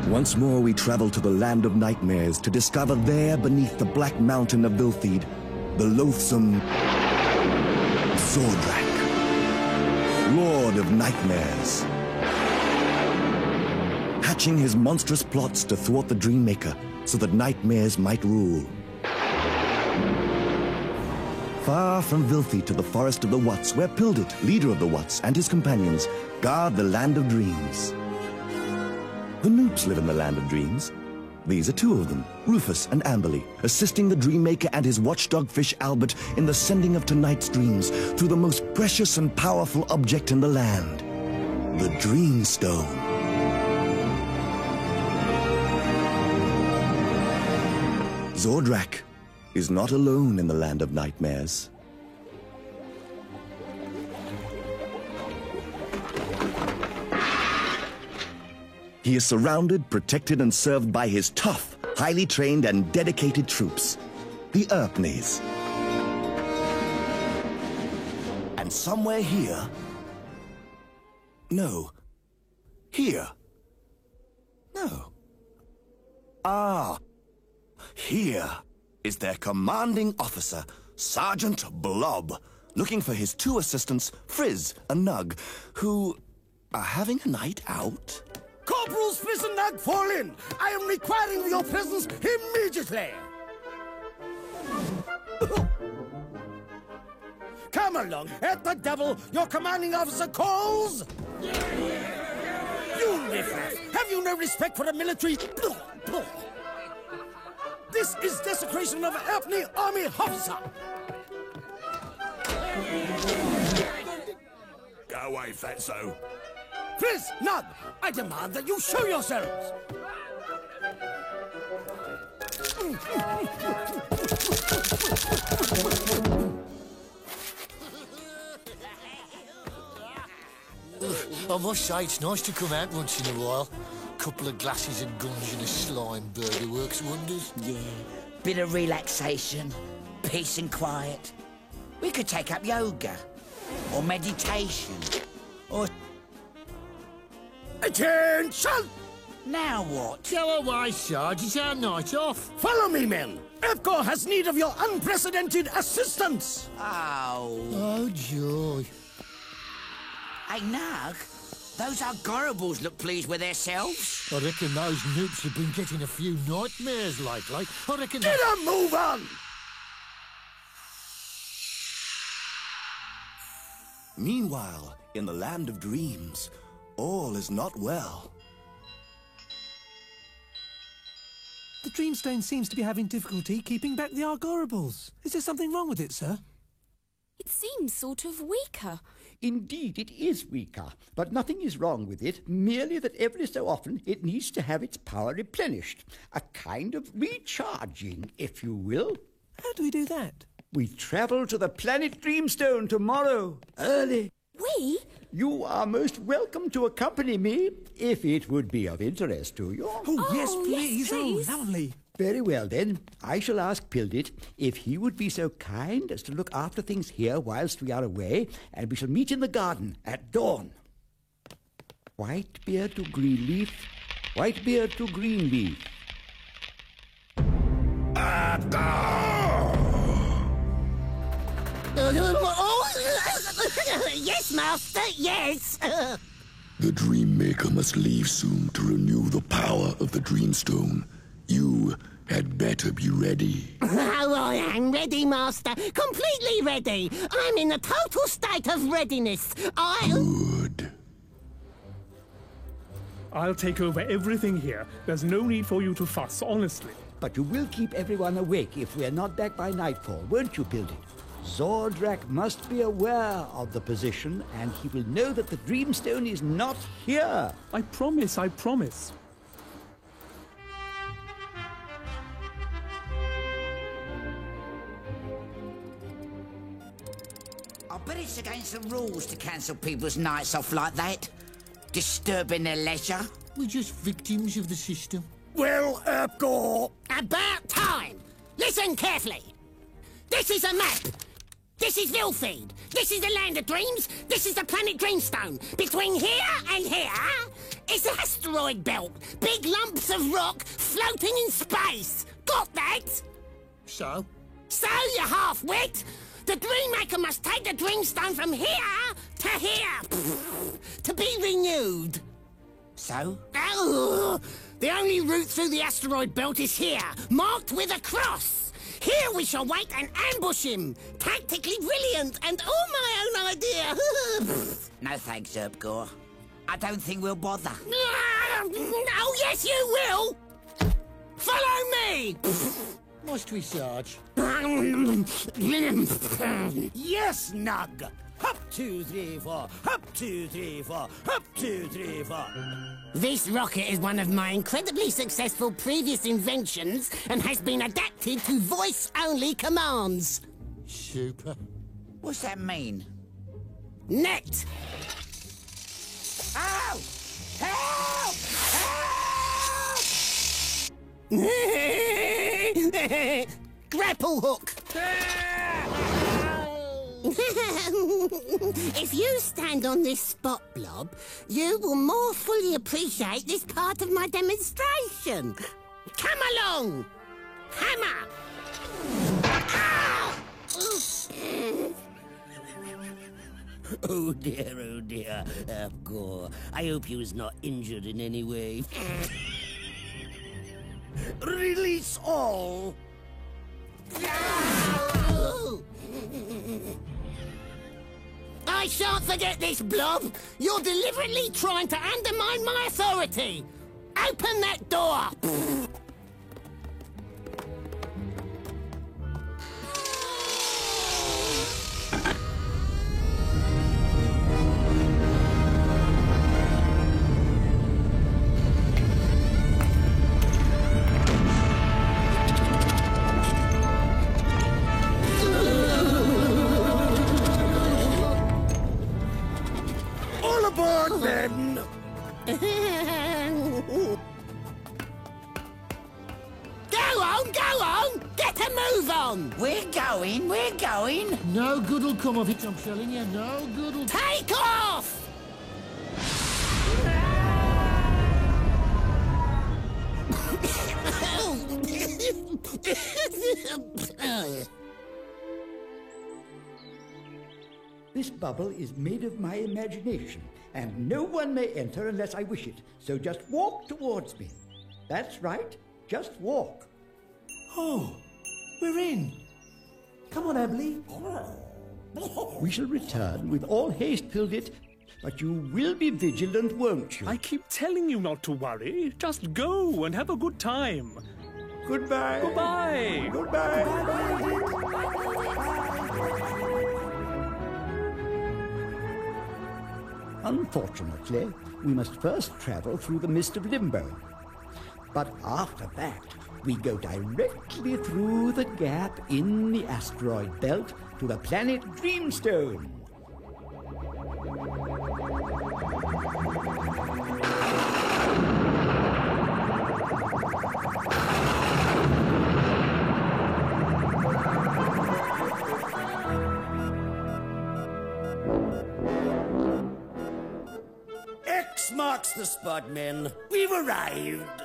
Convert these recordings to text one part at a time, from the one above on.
Once more we travel to the land of nightmares to discover there beneath the black mountain of Viltheed, the loathsome Zordrak, Lord of Nightmares, hatching his monstrous plots to thwart the Dreammaker so that nightmares might rule. Far from Viltheed to the forest of the Wats, where Pildit, leader of the Wats, and his companions guard the land of dreams. The Noops live in the land of dreams. These are two of them, Rufus and Amberly, assisting the Dreammaker and his watchdog fish Albert in the sending of tonight's dreams through the most precious and powerful object in the land, the Dreamstone. Zordrak is not alone in the land of nightmares. He is surrounded, protected, and served by his tough, highly trained, and dedicated troops, the Erpnes. And somewhere here... No. Here. No. Ah. Here is their commanding officer, Sergeant Blob, looking for his two assistants, Frizz and Nug, who are having a night out. Corporals Frizz and Nug, fall in! I am requiring your presence immediately! Come along, at the devil, your commanding officer calls! You riffraff, have you no respect for the military? This is desecration of Erpne Army officer! Go away, fatso. Frizz, Nug, I demand that you show yourselves! I must say, it's nice to come out once in a while. Couple of glasses and guns and a slime burger works wonders. Yeah, bit of relaxation, peace and quiet. We could take up yoga, or meditation, or... Attention! Now what? Go away, Sarge. It's our night off. Follow me, men! EPCOR has need of your unprecedented assistance! Oh. Oh, joy. Hey, Nug, those Argorobles look pleased with themselves. I reckon those Noops have been getting a few nightmares lately. I reckon... Get a move on! Meanwhile, in the land of dreams, all is not well. The Dreamstone seems to be having difficulty keeping back the Argorobles. Is there something wrong with it, sir? It seems sort of weaker. Indeed, it is weaker, but nothing is wrong with it, merely that every so often it needs to have its power replenished. A kind of recharging, if you will. How do we do that? We travel to the planet Dreamstone tomorrow, early. We? You are most welcome to accompany me, if it would be of interest to you. Oh, yes, please. please. Oh, lovely. Very well, then. I shall ask Pildit if he would be so kind as to look after things here whilst we are away, and we shall meet in the garden at dawn. Whitebeard to Greenleaf, Whitebeard to Greenleaf. Yes, Master, yes! The Dreammaker must leave soon to renew the power of the Dreamstone. You had better be ready. Oh, I am ready, Master. Completely ready. I'm in a total state of readiness. Good. I'll take over everything here. There's no need for you to fuss, honestly. But you will keep everyone awake if we are not back by nightfall, won't you, Pildit? Zordrak must be aware of the position, and he will know that the Dreamstone is not here. I promise, I promise. I bet it's against the rules to cancel people's nights off like that. Disturbing their leisure. We're just victims of the system. Well, EPCOR... About time! Listen carefully. This is a map. This is Viltheed. This is the land of dreams. This is the planet Dreamstone. Between here and here It's an asteroid belt. Big lumps of rock floating in space. Got that? So? So, you half-wit! The Dreammaker must take the Dreamstone from here to here to be renewed. So? Oh, the only route through the asteroid belt is here, marked with a cross. Here we shall wait and ambush him. Tactically brilliant and all my own idea. No thanks, Erbgor. I don't think we'll bother. Oh, yes, you will. Follow me. Must we, Sarge? Yes, Nug! Hop 2, 3, 4, hop 2, 3, 4, hop 2, 3, 4. This rocket is one of my incredibly successful previous inventions and has been adapted to voice-only commands. Super. What's that mean? Net! Ow! Help! Help! Grapple hook! If you stand on this spot, Blob, you will more fully appreciate this part of my demonstration. Come along! Hammer! Ow! Oh dear, Erbgor. I hope he was not injured in any way. Release all! I shan't forget this, Blob. You're deliberately trying to undermine my authority. Open that door. All aboard, then! Go on! Get a move on! We're going! No good'll come of it, I'm telling you. No good'll... Take off! This bubble is made of my imagination, and no one may enter unless I wish it. So just walk towards me. That's right, just walk. Oh, we're in. Come on, Abley. We shall return with all haste, Pildit, but you will be vigilant, won't you? I keep telling you not to worry. Just go and have a good time. Goodbye. Goodbye. Unfortunately, we must first travel through the mist of Limbo. But after that, we go directly through the gap in the asteroid belt to the planet Dreamstone. X marks the spot, men. We've arrived.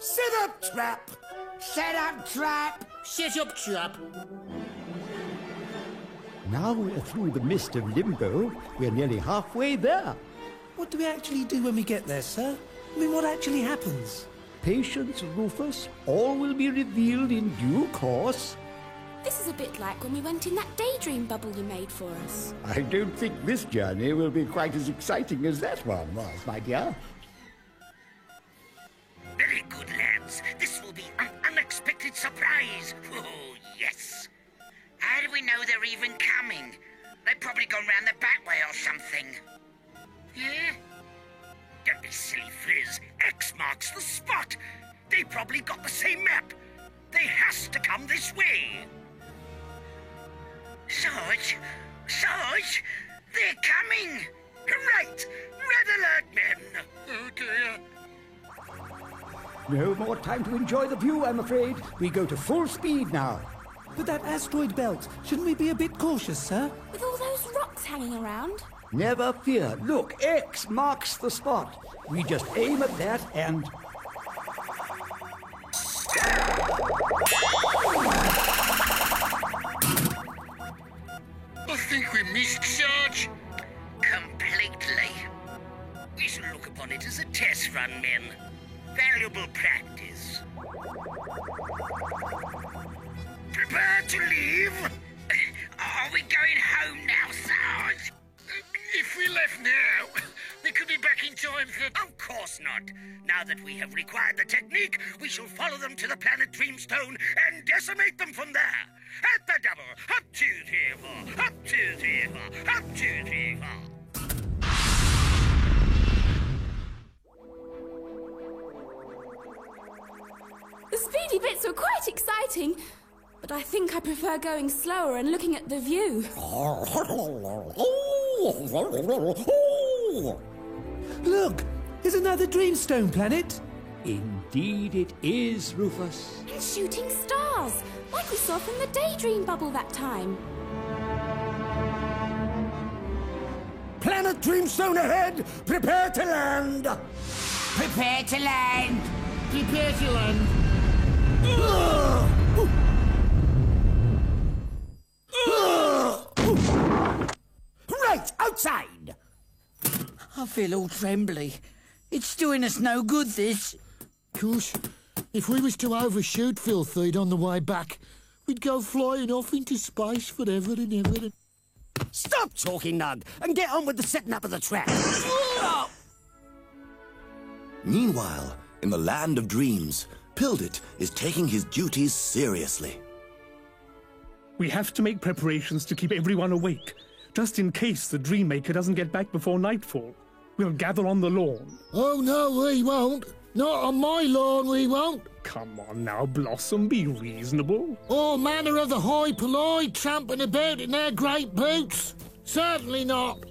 Set up trap. Set up trap! Set up trap. Now we're through the mist of Limbo. We're nearly halfway there. What do we actually do when we get there, sir? I mean, what actually happens? Patience, Rufus. All will be revealed in due course. This is a bit like when we went in that daydream bubble you made for us. I don't think this journey will be quite as exciting as that one was, my dear. Very good, lads. This will be an unexpected surprise. Oh, yes. How do we know they're even coming? They've probably gone round the back way or something. Yeah? Don't be silly, Frizz. X marks the spot. They probably got the same map. They has to come this way. Sarge, they're coming. Right, red alert, men. Oh dear. No more time to enjoy the view, I'm afraid. We go to full speed now. But that asteroid belt, shouldn't we be a bit cautious, sir? With all those rocks hanging around? Never fear. Look, X marks the spot. We just aim at that and... I think we missed, Sarge. Completely. We shall look upon it as a test run, men. Valuable practice. Prepare to leave? Are we going home now, Sarge? If we left now, we could be back in time for... Of course not. Now that we have required the technique, we shall follow them to the planet Dreamstone and decimate them from there. At the double. Up, 2, 3, 4. Up, 2, 3, 4. Up, 2, 3, 4. The speedy bits were quite exciting, but I think I prefer going slower and looking at the view. Look! There's another Dreamstone planet! Indeed it is, Rufus. And shooting stars, like we saw from the daydream bubble that time. Planet Dreamstone ahead! Prepare to land! Prepare to land! Prepare to land! Right, outside! I feel all trembly. It's doing us no good, this. Gosh, if we was to overshoot Filthy on the way back, we'd go flying off into space forever and ever. Stop talking, Nug, and get on with the setting up of the trap. Meanwhile, in the Land of Dreams, Pildit is taking his duties seriously. We have to make preparations to keep everyone awake, just in case the Dreammaker doesn't get back before nightfall. We'll gather on the lawn. Oh, no, we won't. Not on my lawn, we won't. Come on now, Blossom, be reasonable. All manner of the high polite tramping about in their great boots. Certainly not.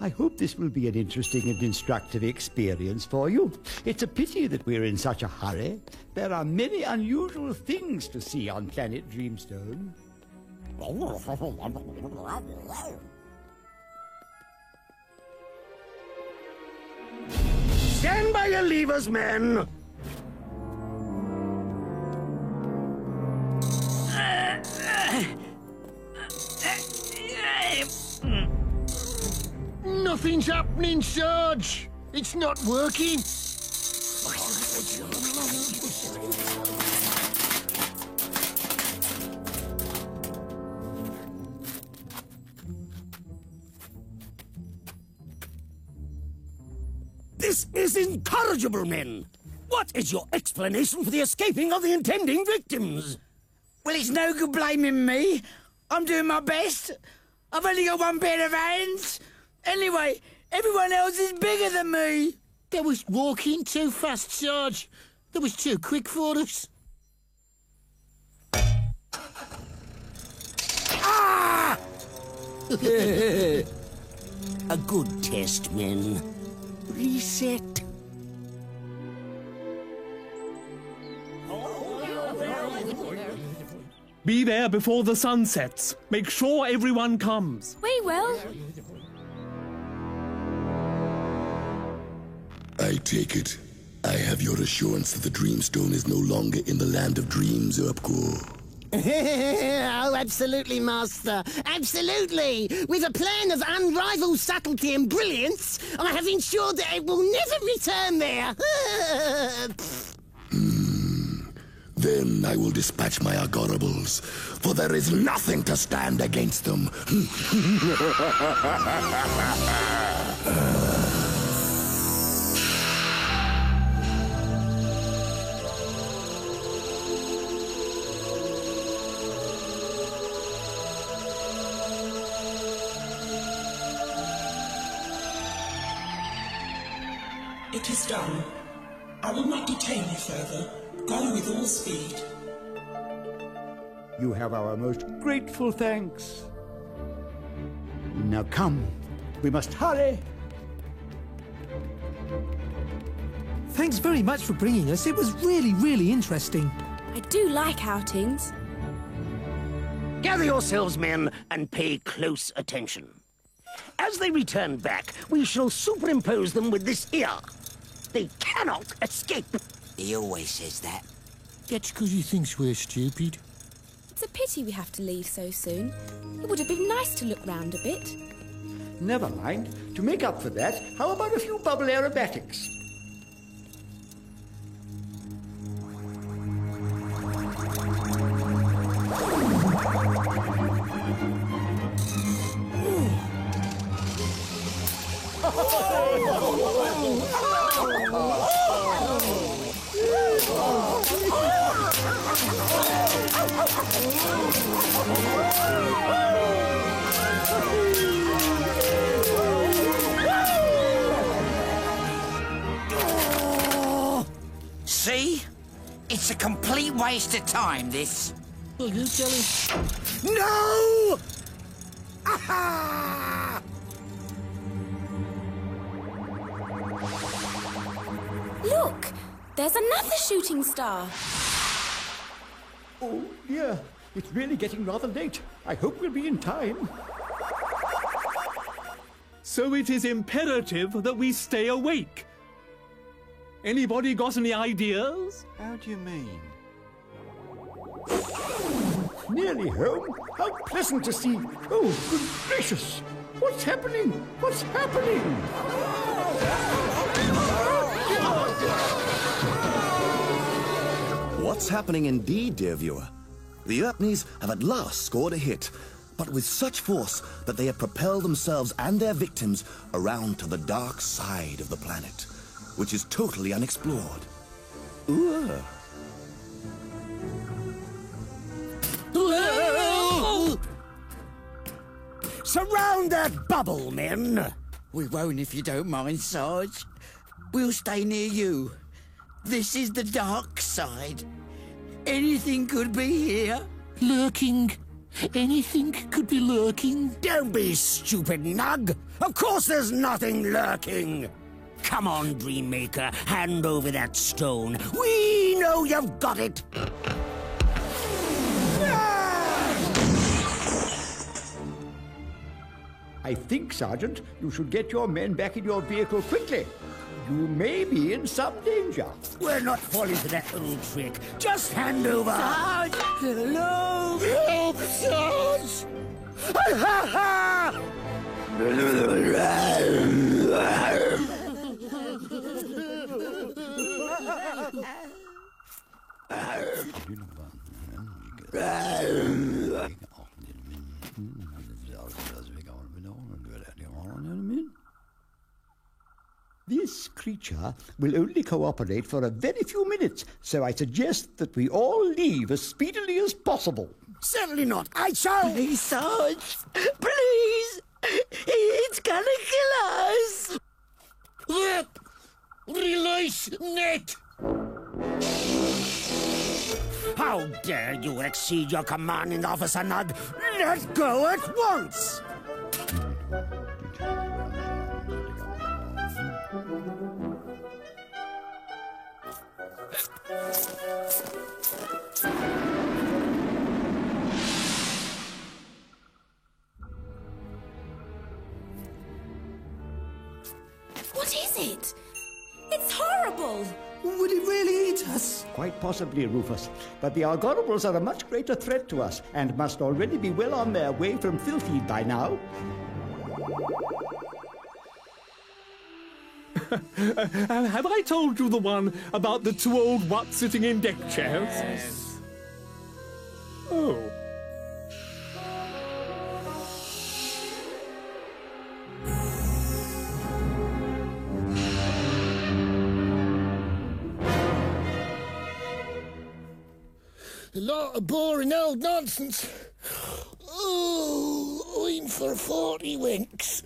I hope this will be an interesting and instructive experience for you. It's a pity that we're in such a hurry. There are many unusual things to see on planet Dreamstone. Stand by your levers, men! Nothing's happening, Sarge. It's not working. This is incorrigible, men! What is your explanation for the escaping of the intending victims? Well, it's no good blaming me. I'm doing my best. I've only got one pair of hands. Anyway, everyone else is bigger than me. They was walking too fast, Sarge. They was too quick for us. Ah! A good test, men. Reset. Be there before the sun sets. Make sure everyone comes. We will. I take it. I have your assurance that the Dreamstone is no longer in the Land of Dreams, Urpko. Oh, absolutely, Master. Absolutely. With a plan of unrivaled subtlety and brilliance, I have ensured that it will never return there. Then I will dispatch my Agorables, for there is nothing to stand against them. It is done. I will not detain you further. Go with all speed. You have our most grateful thanks. Now come, we must hurry. Thanks very much for bringing us. It was really, really interesting. I do like outings. Gather yourselves, men, and pay close attention. As they return back, we shall superimpose them with this here. They cannot escape. He always says that. That's because he thinks we're stupid. It's a pity we have to leave so soon. It would have been nice to look round a bit. Never mind. To make up for that, how about a few bubble aerobatics? See? It's a complete waste of time, this. Are you telling? No! Aha! Look! There's another shooting star. Oh, dear. It's really getting rather late. I hope we'll be in time. So it is imperative that we stay awake. Anybody got any ideas? How do you mean? Nearly home? How pleasant to see. Oh, good gracious. What's happening? What's happening? What's happening indeed, dear viewer? The Earpneys have at last scored a hit, but with such force that they have propelled themselves and their victims around to the dark side of the planet, which is totally unexplored. Ooh. Surround that bubble, men! We won't if you don't mind, Sarge. We'll stay near you. This is the dark side. Anything could be here. Lurking. Anything could be lurking. Don't be stupid, Nug. Of course there's nothing lurking. Come on, Dreammaker, hand over that stone. We know you've got it. I think, Sergeant, you should get your men back in your vehicle quickly. You may be in some danger. We're not falling for that old trick. Just hand over. Sarge! Hello! Help, Sarge! Ha ha! This creature will only cooperate for a very few minutes, so I suggest that we all leave as speedily as possible. Certainly not. I shall. Please, Sarge. Please. It's gonna kill us. Release net. How dare you exceed your commanding officer, Nug? Let go at once. What is it? It's horrible. Would it really eat us? Quite possibly, Rufus. But the Argonables are a much greater threat to us and must already be well on their way from Filtheed by now. Have I told you the one about the two old Watts sitting in deck chairs? Yes. Oh. A lot of boring old nonsense. Oh, I'm for 40 winks.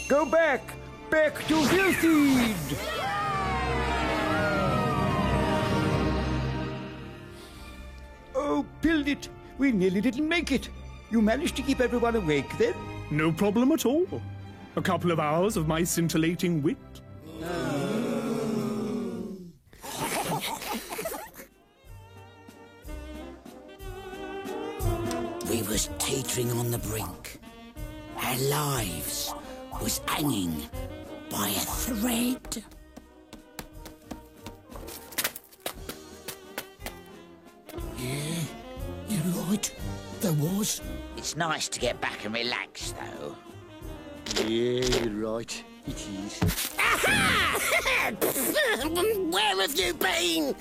Go back! Back to Filtheed! Oh, build it! We nearly didn't make it. You managed to keep everyone awake then? No problem at all. A couple of hours of my scintillating wit. We was teetering on the brink. Our lives was hanging by a thread. Yeah, you're right. There was. It's nice to get back and relax, though. Yeah, you're right. It is. Aha! Where have you been?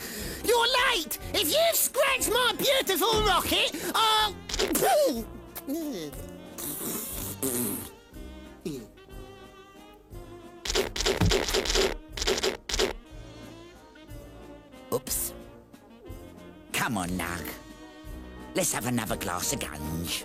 You're late! If you've scratched my beautiful rocket, I'll... Oops. Come on, Nug. Let's have another glass of gunge.